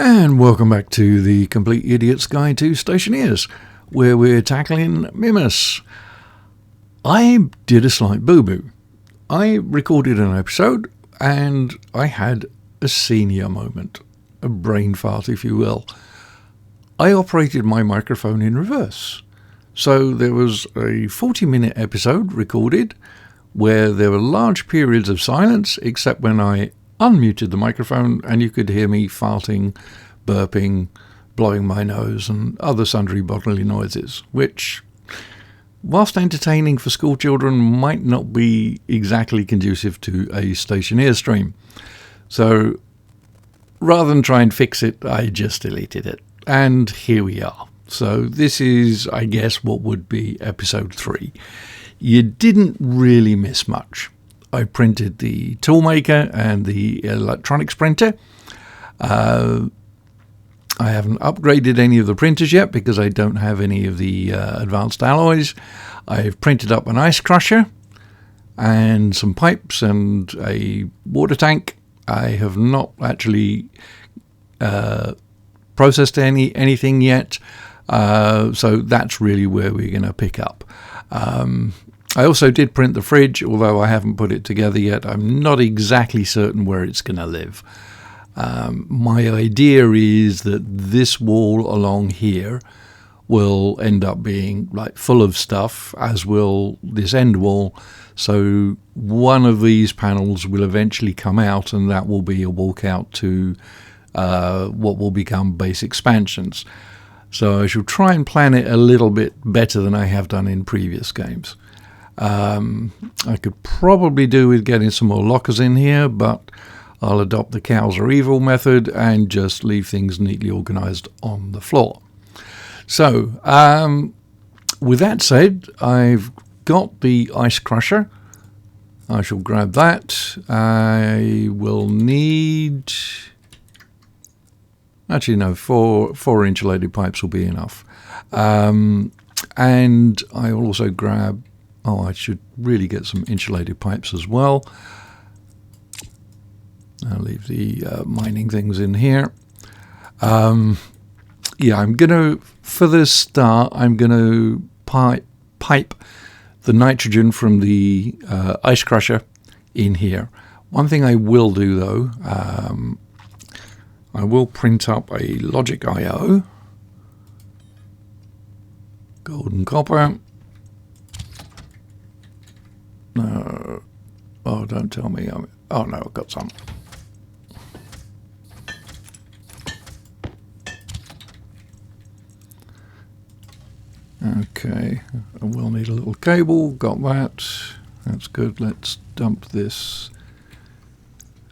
And welcome back to the Complete Idiot's Guide to Stationeers, where we're tackling Mimas. I did a slight boo-boo. I recorded an episode and I had a senior moment, a brain fart if you will. I operated my microphone in reverse. So there was a 40-minute episode recorded where there were large periods of silence except when I unmuted the microphone and you could hear me farting, burping, blowing my nose and other sundry bodily noises, which, whilst entertaining for school children, might not be exactly conducive to a Stationeers stream. So rather than try and fix it, I just deleted it. And here we are. So this is, I guess, what would be episode 3. You didn't really miss much. I printed the toolmaker and the electronics printer. I haven't upgraded any of the printers yet because I don't have any of the advanced alloys. I've printed up an ice crusher and some pipes and a water tank. I have not actually processed anything yet, so that's really where we're going to pick up. I also did print the fridge, although I haven't put it together yet. I'm not exactly certain where it's going to live. My idea is that this wall along here will end up being like full of stuff, as will this end wall. So one of these panels will eventually come out, and that will be a walkout to what will become base expansions. So I shall try and plan it a little bit better than I have done in previous games. I could probably do with getting some more lockers in here, but I'll adopt the cows are evil method and just leave things neatly organized on the floor. So, with that said, I've got the ice crusher. I shall grab that. I will need... Actually, no, four insulated pipes will be enough. And I will also grab... Oh, I should really get some insulated pipes as well. I'll leave the mining things in here. Yeah, I'm going to, for the start, I'm going to pipe the nitrogen from the ice crusher in here. One thing I will do, though, I will print up a logic I/O. Gold and copper. No. Oh, don't tell me. Oh, no, I've got some. Okay, I will need a little cable. Got that. That's good. Let's dump this.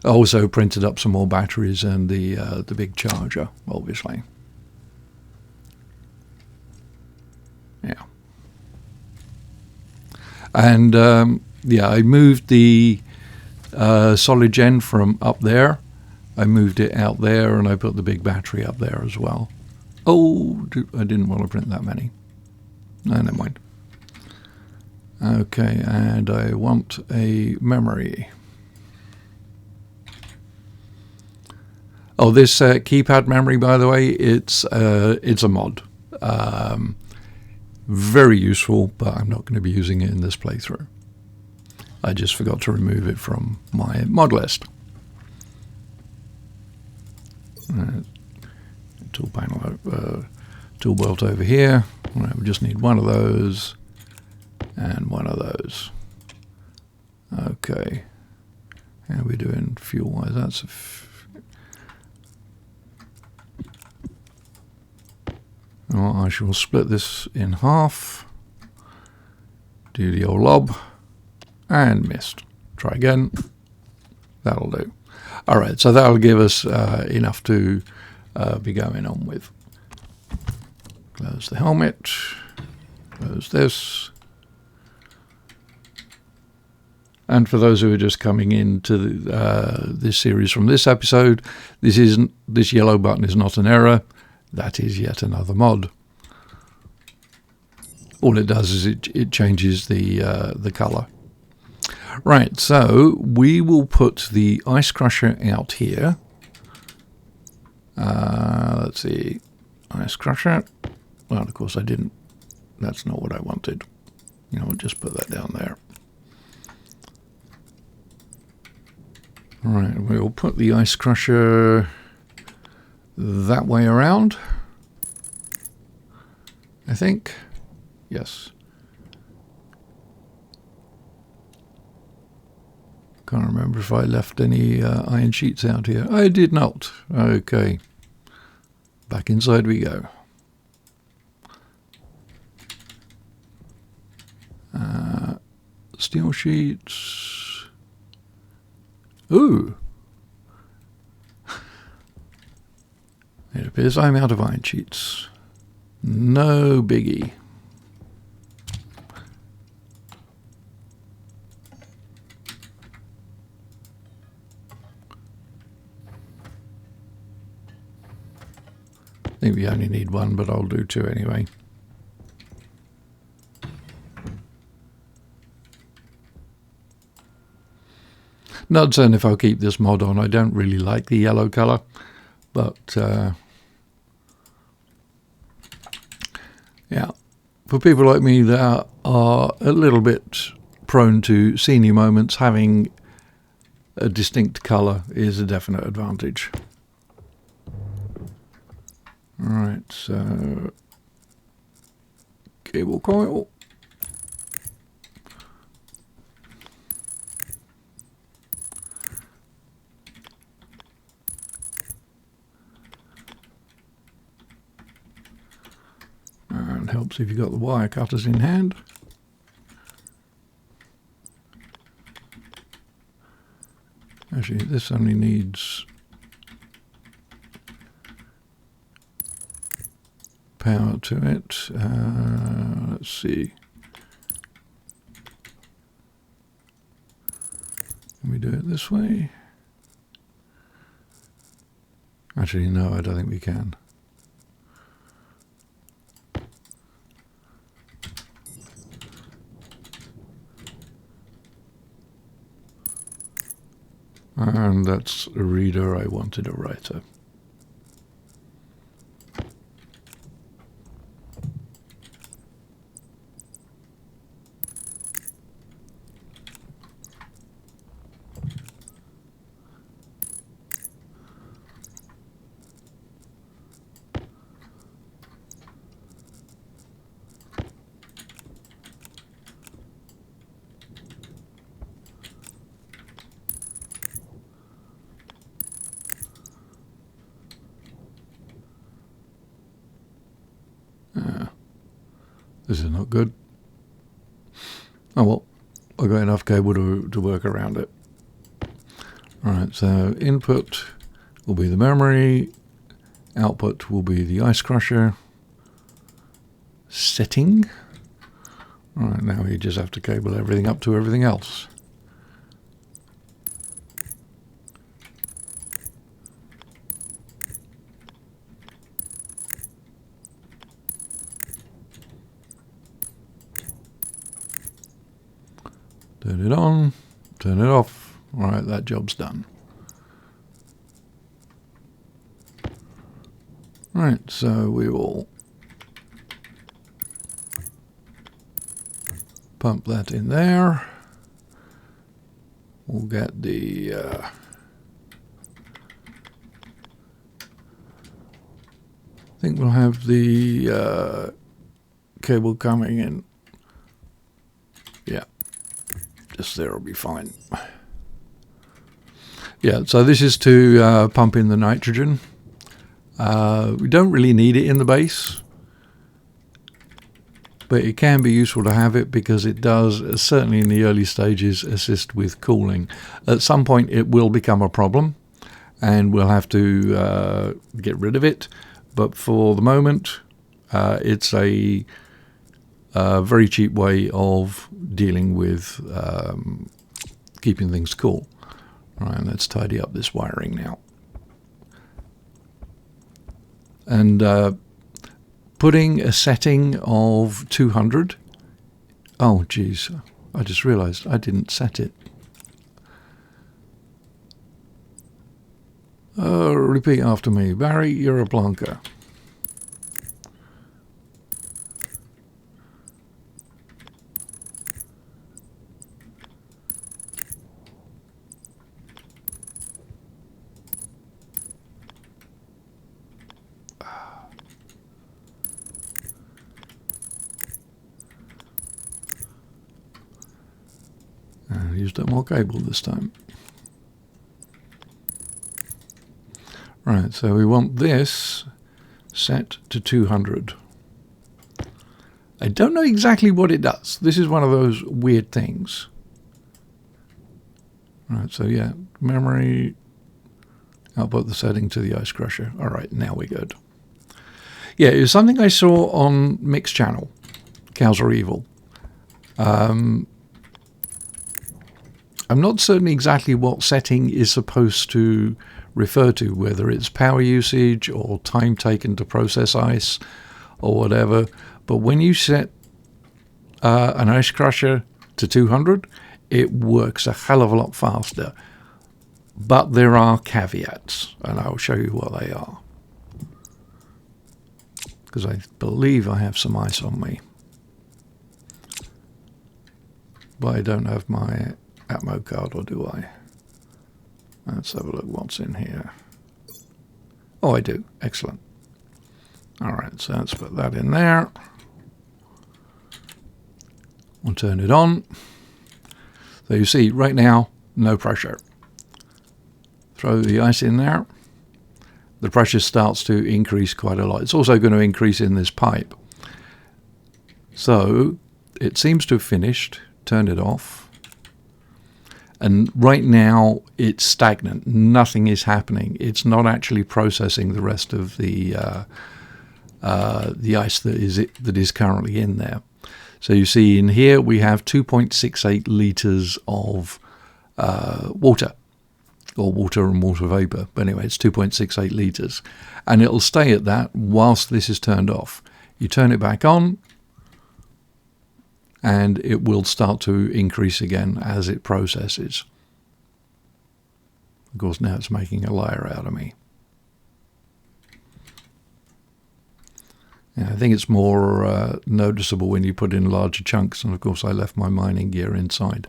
I also printed up some more batteries and the big charger, obviously. Yeah. And yeah, I moved the solid gen from up there. I moved it out there, and I put the big battery up there as well. Oh, I didn't want to print that many. No, never mind. Okay, and I want a memory. Oh, this keypad memory, by the way, it's a mod. Very useful, but I'm not going to be using it in this playthrough. I just forgot to remove it from my mod list. Tool panel, tool belt over here. Right, we just need one of those and one of those. Okay. How are we doing fuel-wise? That's well, I shall split this in half. Do the old lob. And missed. Try again. That'll do. All right, so that'll give us enough to be going on with. Close the helmet. Close this. And for those who are just coming into this series from this episode, this yellow button is not an error. That is yet another mod. All it does is it changes the color. Right, so we will put the ice crusher out here. Let's see. Ice crusher. Well, of course I didn't. That's not what I wanted. You know, I'll just put that down there. Right, we'll put the ice crusher that way around, I think. Yes. Can't remember if I left any iron sheets out here. I did not. Okay. Back inside we go. Steel sheets. Ooh. It appears I'm out of iron sheets. No biggie. I think we only need one, but I'll do two anyway. Not certain if I'll keep this mod on. I don't really like the yellow colour, but yeah, for people like me that are a little bit prone to senior moments, having a distinct colour is a definite advantage. Right, so cable coil. And helps if you've got the wire cutters in hand. Actually, this only needs power to it. Let's see. Can we do it this way? Actually, no, I don't think we can. And that's a reader. I wanted a writer. This is not good. Oh well, I've got enough cable to work around it. Alright, so input will be the memory, output will be the ice crusher. Setting. Alright, now we just have to cable everything up to everything else. Turn it on, turn it off. Alright, that job's done. Right, so we will pump that in there. We'll get the I think we'll have the cable coming in. Yeah, just there will be fine. Yeah, so this is to pump in the nitrogen. We don't really need it in the base, but it can be useful to have it because it does, certainly in the early stages, assist with cooling. At some point it will become a problem and we'll have to get rid of it, but for the moment it's a very cheap way of dealing with keeping things cool. Right, let's tidy up this wiring now. And putting a setting of 200. Oh, geez, I just realized I didn't set it. Repeat after me. Barry, you're a plonker. And used up more cable this time. Right, so we want this set to 200. I don't know exactly what it does. This is one of those weird things. Right, so yeah, memory. I'll put the setting to the ice crusher. All right, now we're good. Yeah, it was something I saw on Mixed Channel. Cows Are Evil. I'm not certain exactly what setting is supposed to refer to, whether it's power usage or time taken to process ice or whatever. But when you set an ice crusher to 200, it works a hell of a lot faster. But there are caveats, and I'll show you what they are. Because I believe I have some ice on me. But I don't have my Atmo card, or do I? Let's have a look what's in here. Oh, I do. Excellent. All right, so let's put that in there. We'll turn it on. So you see, right now, no pressure. Throw the ice in there. The pressure starts to increase quite a lot. It's also going to increase in this pipe. So it seems to have finished. Turn it off. And right now it's stagnant. Nothing is happening. It's not actually processing the rest of the ice that is currently in there. So you see in here we have 2.68 liters of water, or water and water vapor. But anyway, it's 2.68 liters, and it'll stay at that whilst this is turned off. You turn it back on, and it will start to increase again as it processes. Of course, now it's making a layer out of me. And I think it's more noticeable when you put in larger chunks, and of course I left my mining gear inside.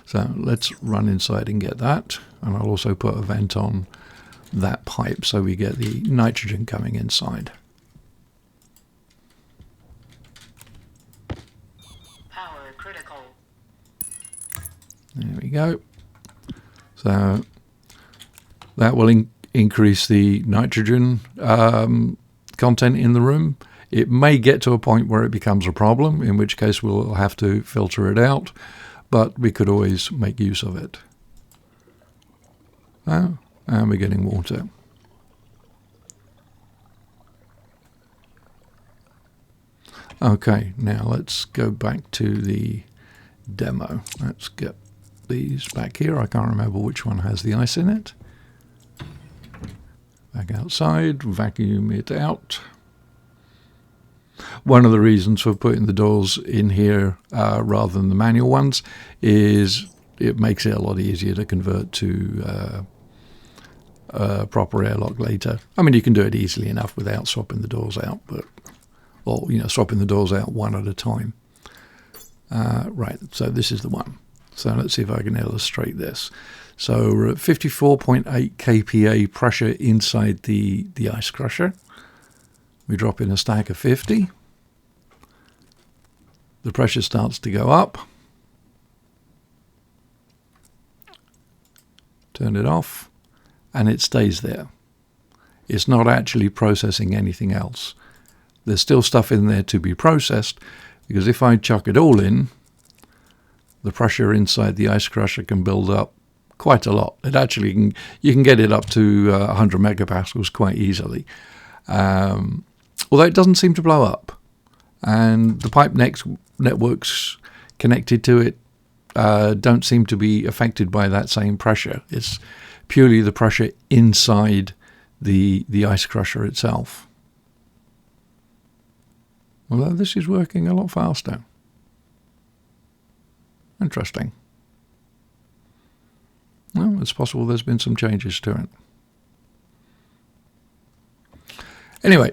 So let's run inside and get that, and I'll also put a vent on that pipe so we get the nitrogen coming inside. There we go. So that will increase the nitrogen content in the room. It may get to a point where it becomes a problem, in which case we'll have to filter it out, but we could always make use of it. Oh, and we're getting water. Okay, now let's go back to the demo. Let's get these back here. I can't remember which one has the ice in it. Back outside, vacuum it out. One of the reasons for putting the doors in here rather than the manual ones is it makes it a lot easier to convert to proper airlock later. I mean, you can do it easily enough without swapping the doors out, or swapping the doors out one at a time. Right, so this is the one. So let's see if I can illustrate this. So we're at 54.8 kPa pressure inside the ice crusher. We drop in a stack of 50. The pressure starts to go up. Turn it off, and it stays there. It's not actually processing anything else. There's still stuff in there to be processed, because if I chuck it all in, the pressure inside the ice crusher can build up quite a lot. It actually you can get it up to 100 megapascals quite easily. Although it doesn't seem to blow up. And the pipe networks connected to it don't seem to be affected by that same pressure. It's purely the pressure inside the ice crusher itself. Although this is working a lot faster. Interesting. Well, it's possible there's been some changes to it. Anyway,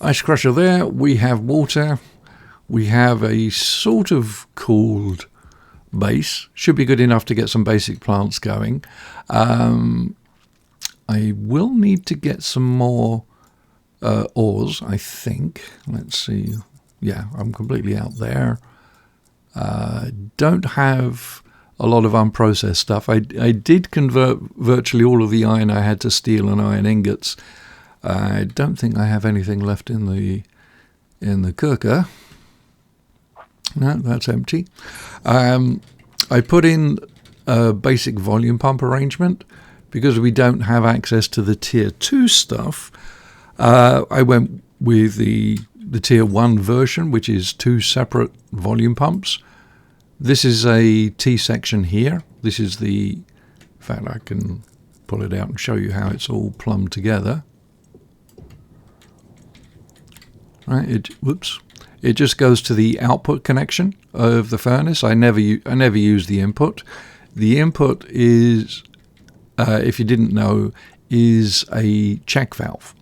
ice crusher there. We have water. We have a sort of cooled base. Should be good enough to get some basic plants going. I will need to get some more ores, I think. Let's see. Yeah, I'm completely out there. Don't have a lot of unprocessed stuff. I did convert virtually all of the iron I had to steel and iron ingots. I don't think I have anything left in the cooker. No, that's empty. I put in a basic volume pump arrangement because we don't have access to the tier 2 stuff. I went with the tier 1 version, which is 2 separate volume pumps. This is a T section here. This is in fact, I can pull it out and show you how it's all plumbed together. Right, it just goes to the output connection of the furnace. I never use the input. The input is, if you didn't know, is a check valve.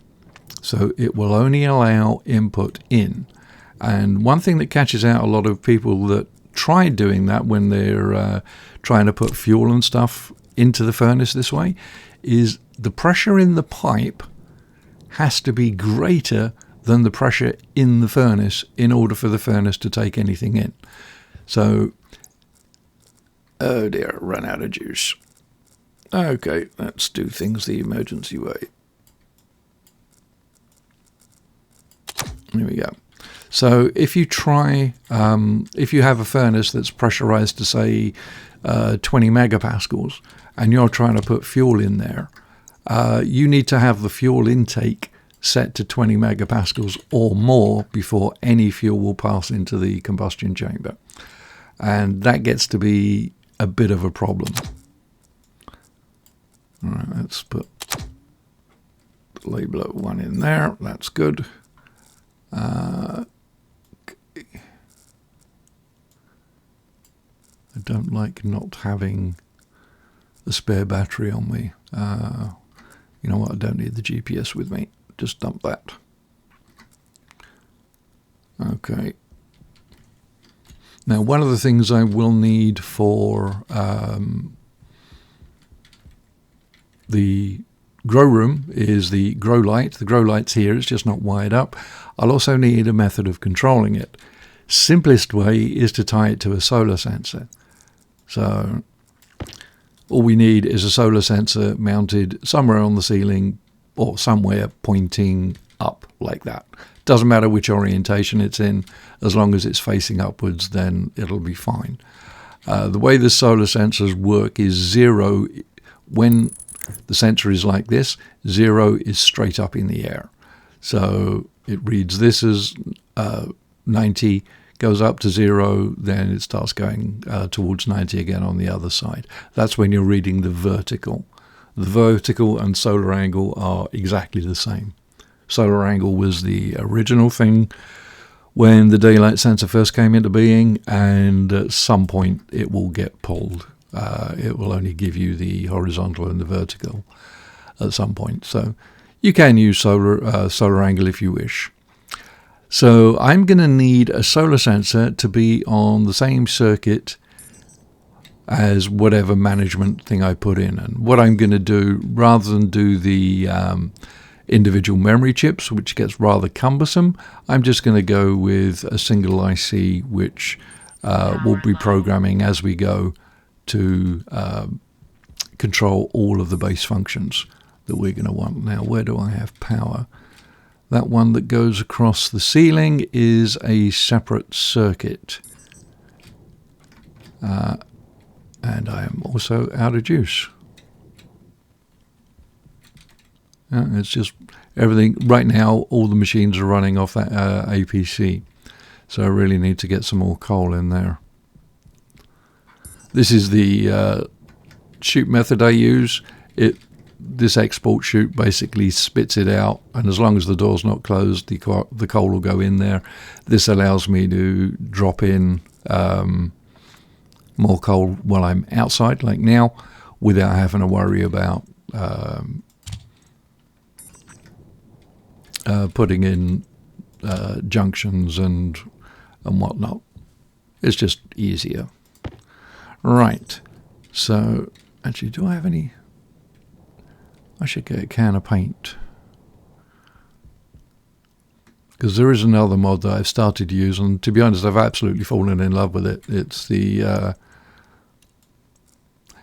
So it will only allow input in. And one thing that catches out a lot of people that try doing that when they're trying to put fuel and stuff into the furnace this way is the pressure in the pipe has to be greater than the pressure in the furnace in order for the furnace to take anything in. So, oh dear, run out of juice. Okay, let's do things the emergency way. Here we go. So if you try, if you have a furnace that's pressurized to say 20 megapascals and you're trying to put fuel in there, you need to have the fuel intake set to 20 megapascals or more before any fuel will pass into the combustion chamber. And that gets to be a bit of a problem. All right, let's put the label 1 in there. That's good. Okay. I don't like not having a spare battery on me. You know what? I don't need the GPS with me. Just dump that. Okay. Now, one of the things I will need for the grow room is the grow light. The grow light's here. It's just not wired up. I'll also need a method of controlling it. Simplest way is to tie it to a solar sensor. So all we need is a solar sensor mounted somewhere on the ceiling or somewhere pointing up like that. Doesn't matter which orientation it's in, as long as it's facing upwards, then it'll be fine. The way the solar sensors work is 0 when the sensor is like this. 0 is straight up in the air. So it reads this as 90, goes up to 0, then it starts going towards 90 again on the other side. That's when you're reading the vertical. The vertical and solar angle are exactly the same. Solar angle was the original thing when the daylight sensor first came into being, and at some point it will get pulled. It will only give you the horizontal and the vertical at some point. So you can use solar angle if you wish. So I'm going to need a solar sensor to be on the same circuit as whatever management thing I put in. And what I'm going to do, rather than do the individual memory chips, which gets rather cumbersome, I'm just going to go with a single IC, which we'll be programming as we go to control all of the base functions that we're going to want. Now, where do I have power? That one that goes across the ceiling is a separate circuit. And I am also out of juice. It's just everything. Right now, all the machines are running off that APC. So I really need to get some more coal in there. This is the chute method I use. This export chute basically spits it out, and as long as the door's not closed, the coal will go in there. This allows me to drop in more coal while I'm outside, like now, without having to worry about putting in junctions and whatnot. It's just easier. Right. So, actually, do I have any? I should get a can of paint. Because there is another mod that I've started to use, and to be honest, I've absolutely fallen in love with it. It's the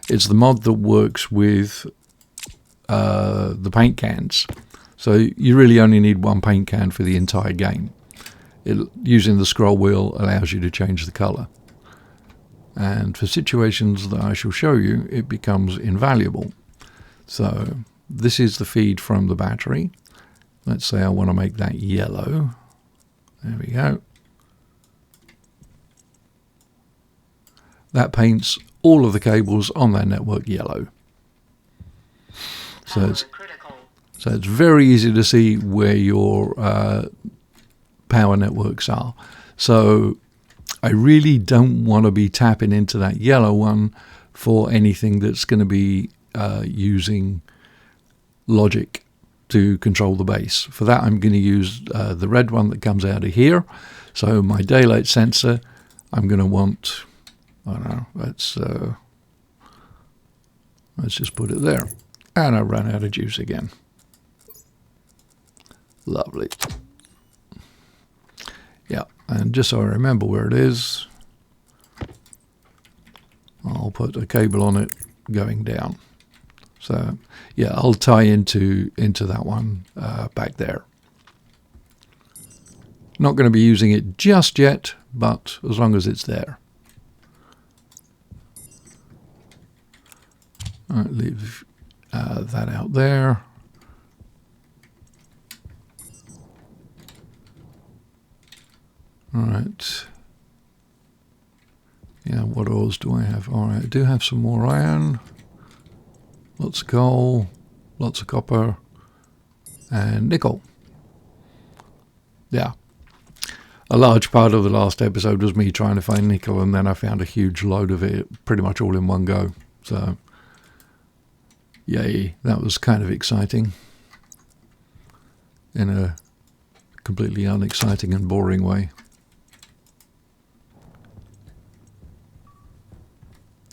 mod that works with the paint cans. So you really only need one paint can for the entire game. Using the scroll wheel allows you to change the colour. And for situations that I shall show you, it becomes invaluable. So this is the feed from the battery. Let's say I want to make that yellow. There we go. That paints all of the cables on that network yellow. So it's very easy to see where your power networks are. So I really don't want to be tapping into that yellow one for anything that's going to be using logic to control the base. For that, I'm going to use the red one that comes out of here. So my daylight sensor, I'm going to want, I don't know, let's just put it there. And I ran out of juice again. Lovely. Yeah, and just so I remember where it is, I'll put a cable on it going down. So yeah, I'll tie into that one back there. Not going to be using it just yet, but as long as it's there. All right, leave that out there. All right. Yeah, what ores do I have? All right, I do have some more iron. Lots of coal, lots of copper, and nickel. Yeah. A large part of the last episode was me trying to find nickel, and then I found a huge load of it pretty much all in one go. So, yay, that was kind of exciting. In a completely unexciting and boring way.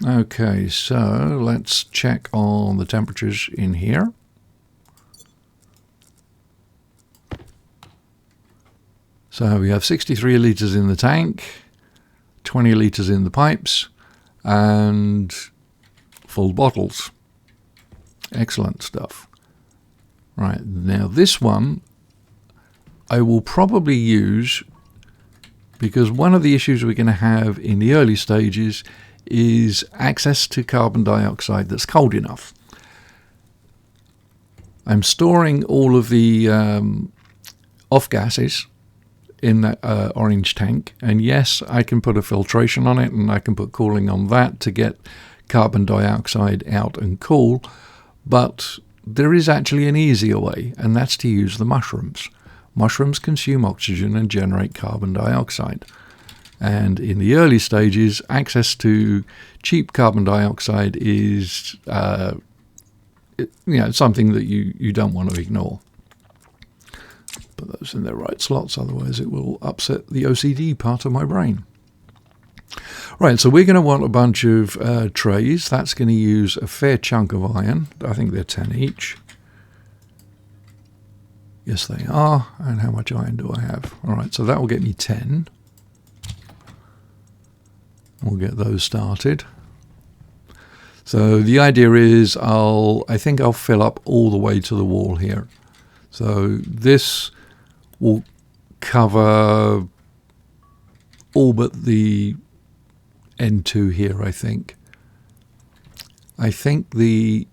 Okay, so let's check on the temperatures in here. So we have 63 litres in the tank, 20 litres in the pipes, and full bottles. Excellent stuff. Right, now this one I will probably use, because one of the issues we're going to have in the early stages is access to carbon dioxide that's cold enough. I'm storing all of the off gases in that orange tank, and yes, I can put a filtration on it and I can put cooling on that to get carbon dioxide out and cool, but there is actually an easier way, and that's to use the mushrooms. Mushrooms consume oxygen and generate carbon dioxide. And in the early stages, access to cheap carbon dioxide is something that you don't want to ignore. Put those in their right slots, otherwise it will upset the OCD part of my brain. Right, so we're going to want a bunch of trays. That's going to use a fair chunk of iron. I think they're 10 each. Yes, they are. And how much iron do I have? All right, so that will get me 10. We'll get those started. So the idea is I think I'll fill up all the way to the wall here. So this will cover all but the N2 here, I think. I think the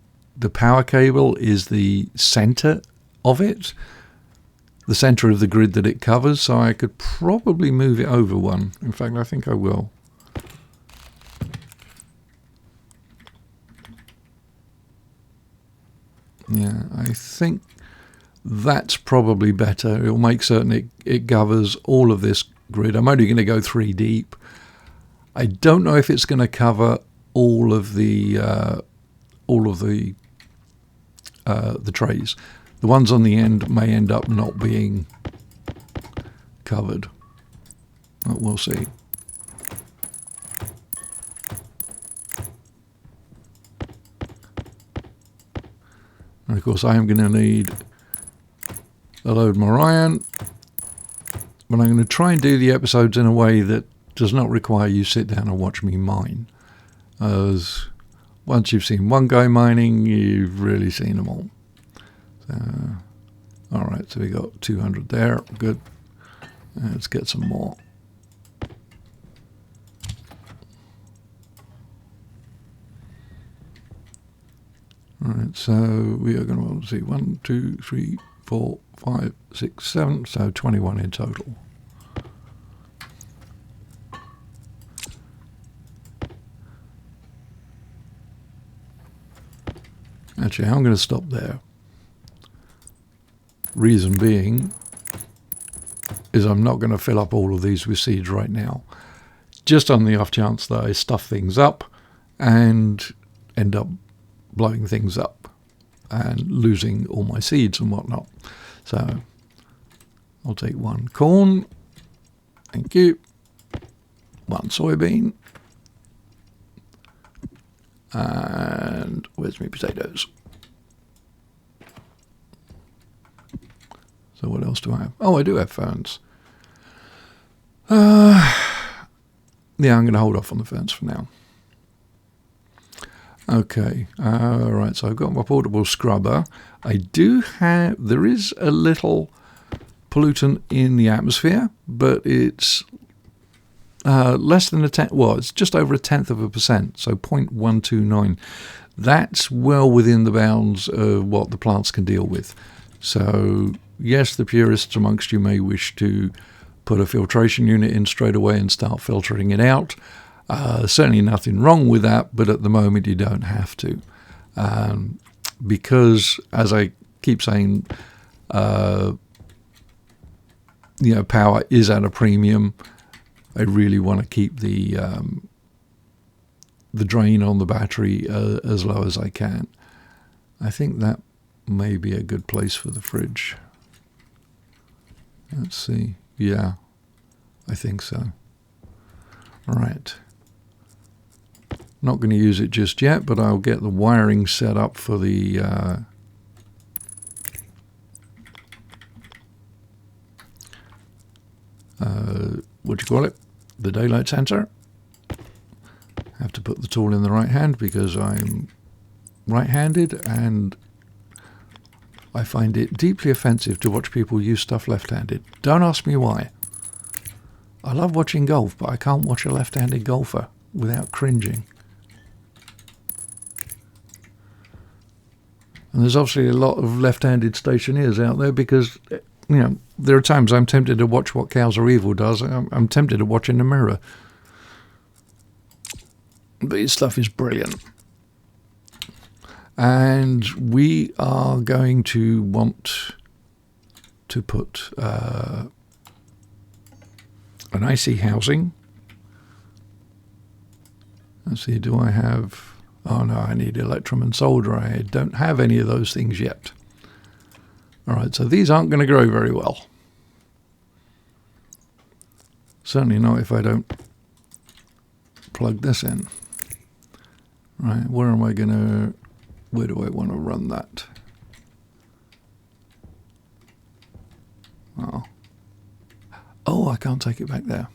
power cable is the center of it, the center of the grid that it covers, so I could probably move it over one. In fact, I think I will. Yeah, I think that's probably better. It'll make certain it covers all of this grid. I'm only going to go 3 deep. I don't know if it's going to cover all of the trays. the ones on the end may end up not being covered. But we'll see. And of course I am going to need a load more iron, but I'm going to try and do the episodes in a way that does not require you sit down and watch me mine, as once you've seen one guy mining, you've really seen them all. So, alright, so we got 200 there, good. Let's get some more. Alright, so we are going to see 1, 2, 3, 4, 5, 6, 7, so 21 in total. Actually, I'm going to stop there. Reason being is I'm not going to fill up all of these with seeds right now. Just on the off chance that I stuff things up and end up blowing things up and losing all my seeds and whatnot. So I'll take 1 corn. Thank you. 1 soybean. And where's my potatoes? So what else do I have? Oh, I do have ferns. Yeah, I'm going to hold off on the ferns for now. Okay, right, so I've got my portable scrubber. I do have, there is a little pollutant in the atmosphere, but it's less than a tenth, well, it's just over 0.1%, so 0.129. That's well within the bounds of what the plants can deal with. So, yes, the purists amongst you may wish to put a filtration unit in straight away and start filtering it out. Certainly nothing wrong with that, but at the moment you don't have to. Because, as I keep saying, power is at a premium. I really want to keep the drain on the battery as low as I can. I think that may be a good place for the fridge. Let's see. Yeah, I think so. All right. Not going to use it just yet, but I'll get the wiring set up for the what do you call it? The daylight sensor. Have to put the tool in the right hand because I'm right-handed and I find it deeply offensive to watch people use stuff left-handed. Don't ask me why. I love watching golf, but I can't watch a left-handed golfer without cringing. And there's obviously a lot of left-handed stationeers out there because, there are times I'm tempted to watch what Cows Are Evil does. I'm tempted to watch in the mirror. But his stuff is brilliant. And we are going to want to put an IC housing. Let's see, do I have... Oh no, I need electrum and solder. I don't have any of those things yet. Alright, so these aren't going to grow very well. Certainly not if I don't plug this in. Right, where do I want to run that? Oh, I can't take it back there.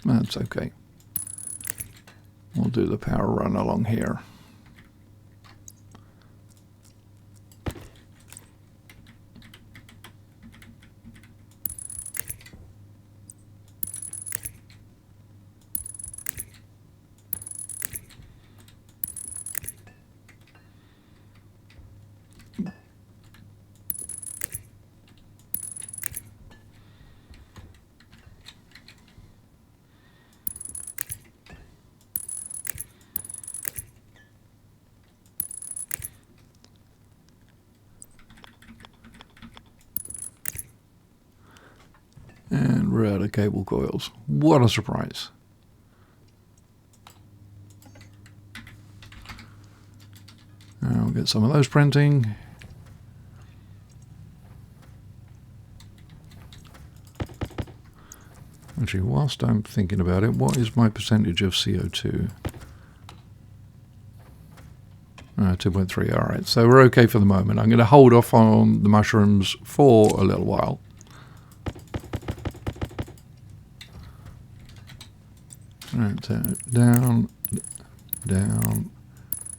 That's okay. We'll do the power run along here. And we're out of cable coils. What a surprise. I'll get some of those printing. Actually, whilst I'm thinking about it, what is my percentage of CO2? 2.3, all right. So we're okay for the moment. I'm going to hold off on the mushrooms for a little while. Right, so down, down,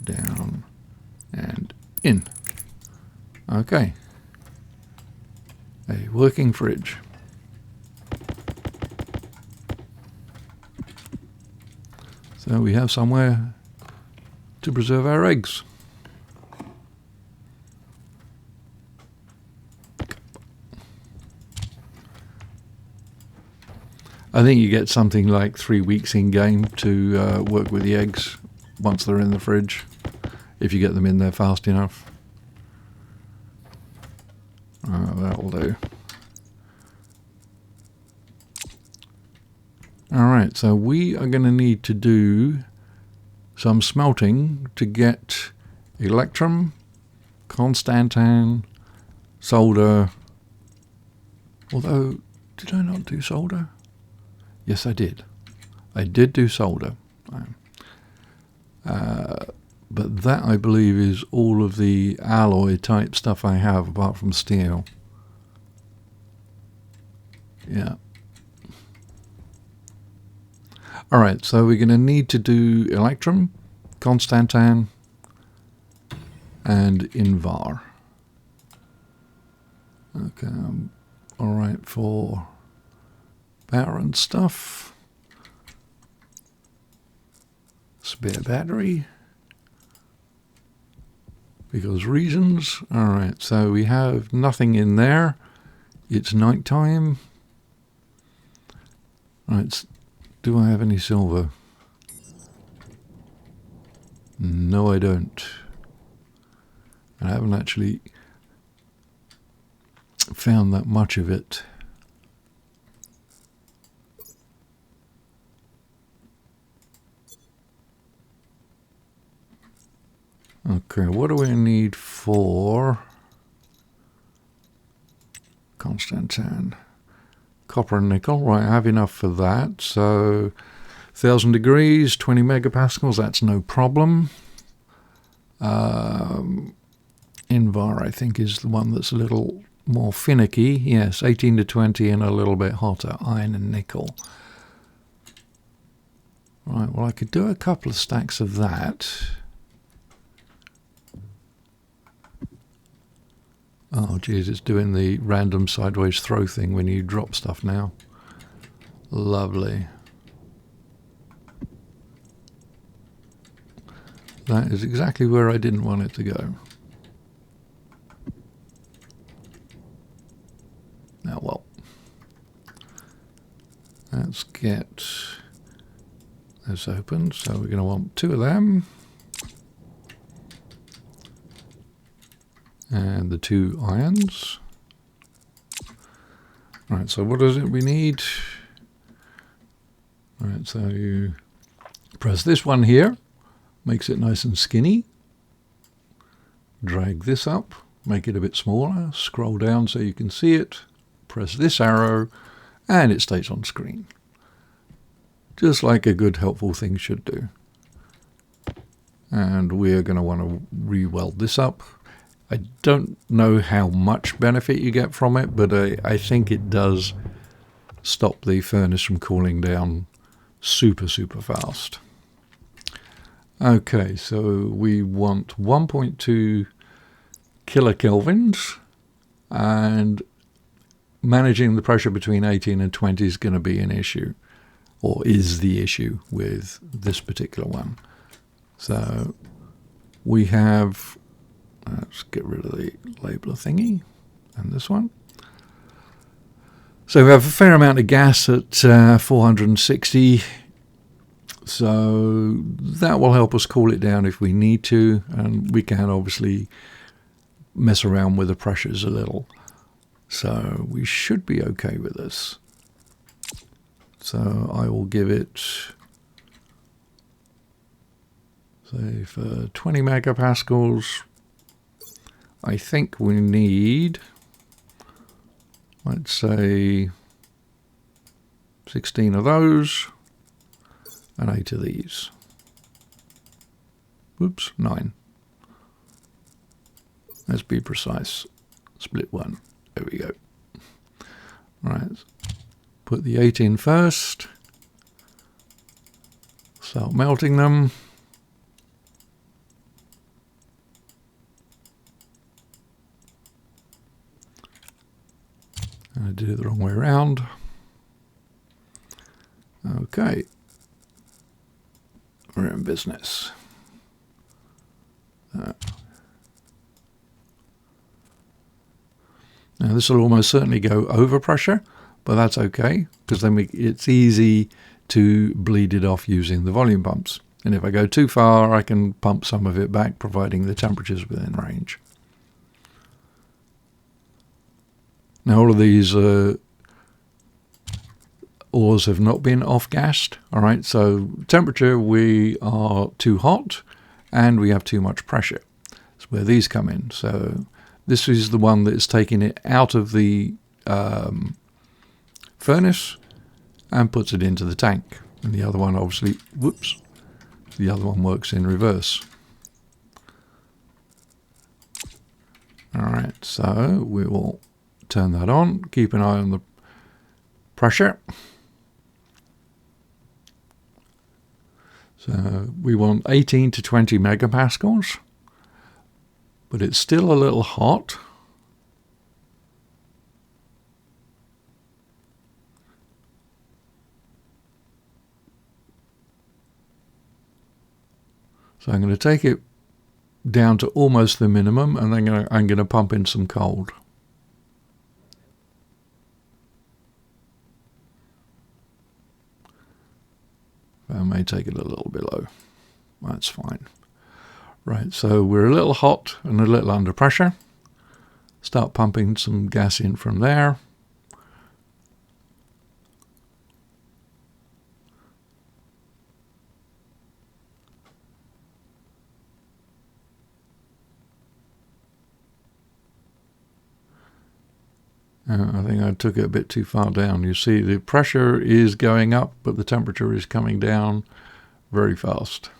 down, and in. Okay. A working fridge. So we have somewhere to preserve our eggs. I think you get something like 3 weeks in game to work with the eggs once they're in the fridge, if you get them in there fast enough. That'll do. Alright, so we are going to need to do some smelting to get electrum, constantan, solder. Although, did I not do solder? Yes, I did. I did do solder. But that, I believe, is all of the alloy type stuff I have apart from steel. Yeah. Alright, so we're going to need to do electrum, constantan, and invar. Okay, alright for power and stuff. Spare battery. Because reasons. Alright, so we have nothing in there. It's night time. Right, do I have any silver? No, I don't. I haven't actually found that much of it. Okay, what do we need for constantan? Copper and nickel. Right, I have enough for that. So 1,000 degrees, 20 megapascals, that's no problem. Invar, I think, is the one that's a little more finicky. Yes, 18 to 20 and a little bit hotter. Iron and nickel. Right, well, I could do a couple of stacks of that. Oh, geez, it's doing the random sideways throw thing when you drop stuff now. Lovely. That is exactly where I didn't want it to go. Now, well, let's get this open. So we're going to want 2 of them. And the 2 irons. Right, so what is it we need? Right, so you press this one here, makes it nice and skinny. Drag this up, make it a bit smaller, scroll down so you can see it, press this arrow, and it stays on screen. Just like a good helpful thing should do. And we're going to want to re-weld this up. I don't know how much benefit you get from it, but I think it does stop the furnace from cooling down super fast. Okay, so we want 1.2 kilokelvins, and managing the pressure between 18 and 20 is going to be an issue, or is the issue with this particular one. So we have... Let's get rid of the labeler thingy and this one. So we have a fair amount of gas at 460. So that will help us cool it down if we need to. And we can obviously mess around with the pressures a little. So we should be okay with this. So I will give it, say, for 20 megapascals. I think we need, let's say, 16 of those, and 8 of these. Whoops, 9. Let's be precise. Split 1. There we go. Right. Put the 8 in first. Start melting them. I did it the wrong way around. Okay. We're in business. Now this will almost certainly go over pressure, but that's okay because then it's easy to bleed it off using the volume pumps. And if I go too far, I can pump some of it back, providing the temperature's within range. Now all of these ores have not been off-gassed. All right, so temperature, we are too hot and we have too much pressure. That's where these come in. So this is the one that is taking it out of the furnace and puts it into the tank. And the other one obviously, whoops, the other one works in reverse. All right, so we will turn that on, keep an eye on the pressure. So we want 18 to 20 megapascals, but it's still a little hot. So I'm going to take it down to almost the minimum, and then I'm going to pump in some cold. I may take it a little below. That's fine. Right, so we're a little hot and a little under pressure. Start pumping some gas in from there. I think I took it a bit too far down. You see the pressure is going up, but the temperature is coming down very fast.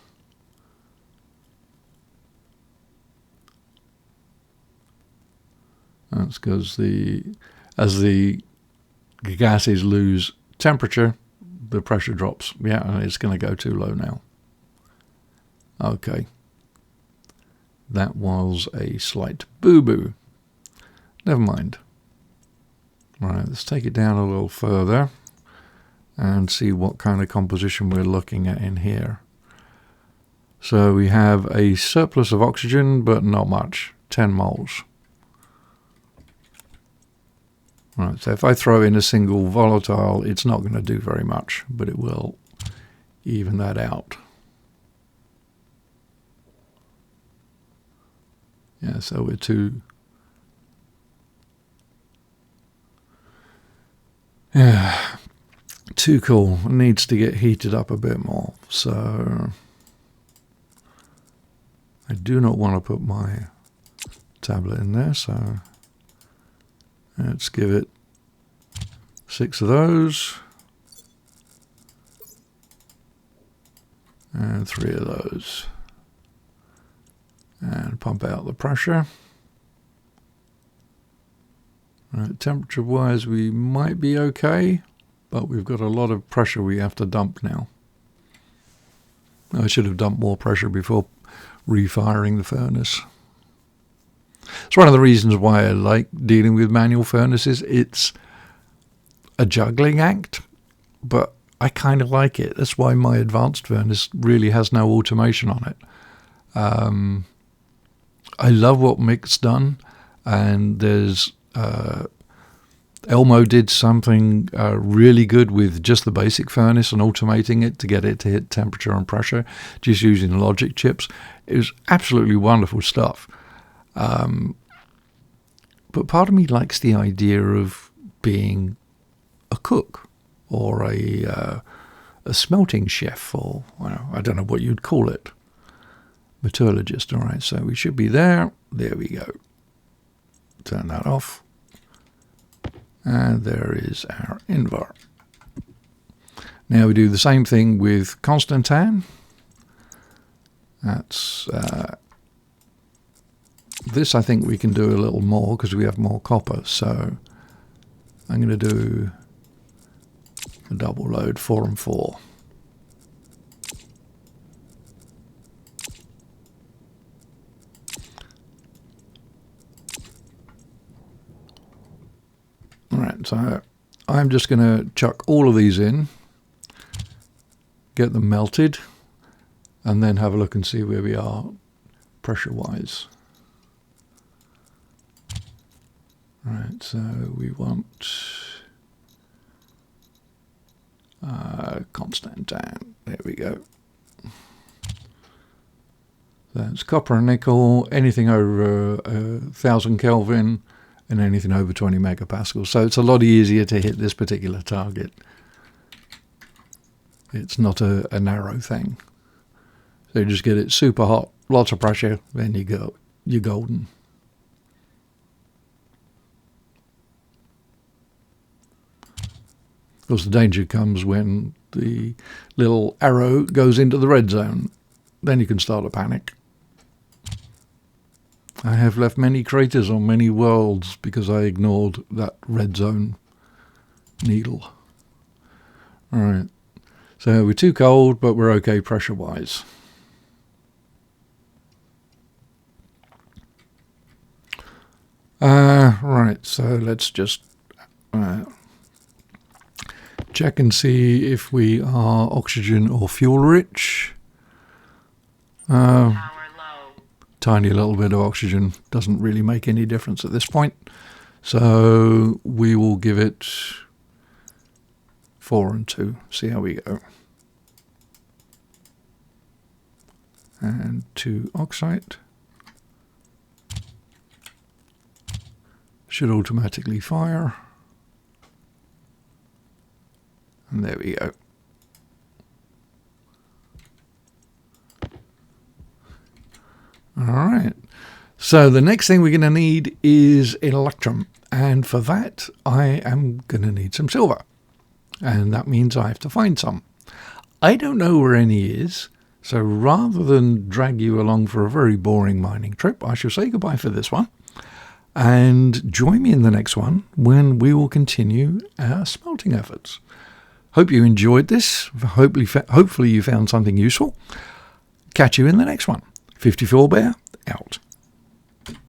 That's because as the gases lose temperature, the pressure drops. Yeah, and it's going to go too low now. Okay. That was a slight boo-boo. Never mind. Right, let's take it down a little further and see what kind of composition we're looking at in here. So we have a surplus of oxygen, but not much, 10 moles. Right, so if I throw in a single volatile, it's not going to do very much, but it will even that out. Yeah, so we're too... Yeah, too cool. It needs to get heated up a bit more. So I do not want to put my tablet in there. So let's give it 6 of those and 3 of those and pump out the pressure. Right, temperature-wise, we might be okay, but we've got a lot of pressure we have to dump now. I should have dumped more pressure before refiring the furnace. It's one of the reasons why I like dealing with manual furnaces. It's a juggling act, but I kind of like it. That's why my advanced furnace really has no automation on it. I love what Mick's done, and there's... Elmo did something really good with just the basic furnace and automating it to get it to hit temperature and pressure, just using logic chips. It was absolutely wonderful stuff. But part of me likes the idea of being a cook or a smelting chef, or well, I don't know what you'd call it. Metallurgist. All right, so we should be there. There we go. Turn that off. And there is our invar. Now we do the same thing with Constantan. That's this. I think we can do a little more because we have more copper. So I'm going to do a double load, 4 and 4. Alright, so I'm just going to chuck all of these in, get them melted, and then have a look and see where we are pressure-wise. Right, so we want Constantan. There we go. That's copper and nickel, anything over 1,000 Kelvin, and anything over 20 megapascals. So it's a lot easier to hit this particular target. It's not a narrow thing. So you just get it super hot, lots of pressure, then you go, you're golden. Of course, the danger comes when the little arrow goes into the red zone. Then you can start a panic. I have left many craters on many worlds because I ignored that red zone needle. Alright, so we're too cold, but we're okay pressure-wise. Right, so let's just check and see if we are oxygen or fuel rich. Tiny little bit of oxygen doesn't really make any difference at this point. So we will give it 4 and 2. See how we go. And 2 oxide. Should automatically fire. And there we go. Alright, so the next thing we're going to need is electrum, and for that I am going to need some silver, and that means I have to find some. I don't know where any is, so rather than drag you along for a very boring mining trip, I shall say goodbye for this one, and join me in the next one when we will continue our smelting efforts. Hope you enjoyed this, hopefully you found something useful. Catch you in the next one. 54 Bear, out.